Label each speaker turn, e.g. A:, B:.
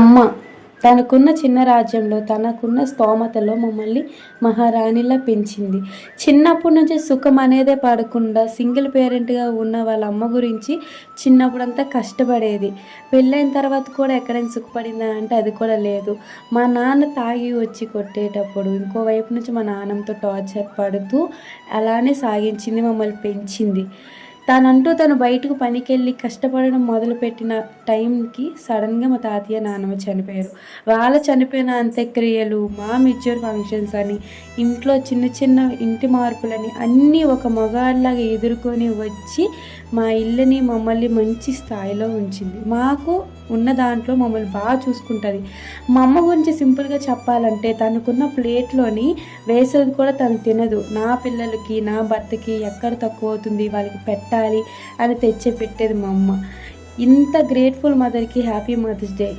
A: అమ్మ తనకున్న చిన్న రాజ్యంలో తనకున్న స్తోమతలో మమ్మల్ని మహారాణిలా పెంచింది. చిన్నప్పటి నుంచి సుఖం అనేదే పడకుండా సింగిల్ పేరెంట్గా ఉన్న వాళ్ళ అమ్మ గురించి చిన్నప్పుడంతా కష్టపడేది. పెళ్ళైన తర్వాత కూడా ఎక్కడైనా సుఖపడిందా అంటే అది కూడా లేదు. మా నాన్న తాగి వచ్చి కొట్టేటప్పుడు ఇంకోవైపు నుంచి మా నాన్నతో టార్చర్ పడుతూ అలానే సాగించింది, మమ్మల్ని పెంచింది. తను బయటకు పనికెళ్ళి కష్టపడడం మొదలుపెట్టిన టైంకి సడన్గా మా తాతయ్య నాన్నమ్మ చనిపోయారు. వాళ్ళ చనిపోయిన అంత్యక్రియలు, మా మెచ్యూర్ ఫంక్షన్స్ అని, ఇంట్లో చిన్న చిన్న ఇంటి మార్పులని అన్నీ ఒక మగాడిలాగా ఎదుర్కొని వచ్చి మా ఇల్లుని మమ్మల్ని మంచి స్థాయిలో ఉంచింది. మాకు ఉన్న దాంట్లో మమ్మల్ని బాగా చూసుకుంటుంది. మా అమ్మ గురించి సింపుల్గా చెప్పాలంటే తనకున్న ప్లేట్లోని వేసేది కూడా తను తినదు. నా పిల్లలకి నా భర్తకి ఎక్కడ తక్కువ అవుతుంది వాళ్ళకి పెట్టాలి అని తెచ్చి పెట్టేది మా అమ్మ. ఇంత గ్రేట్ఫుల్ మదర్కి హ్యాపీ మదర్స్ డే.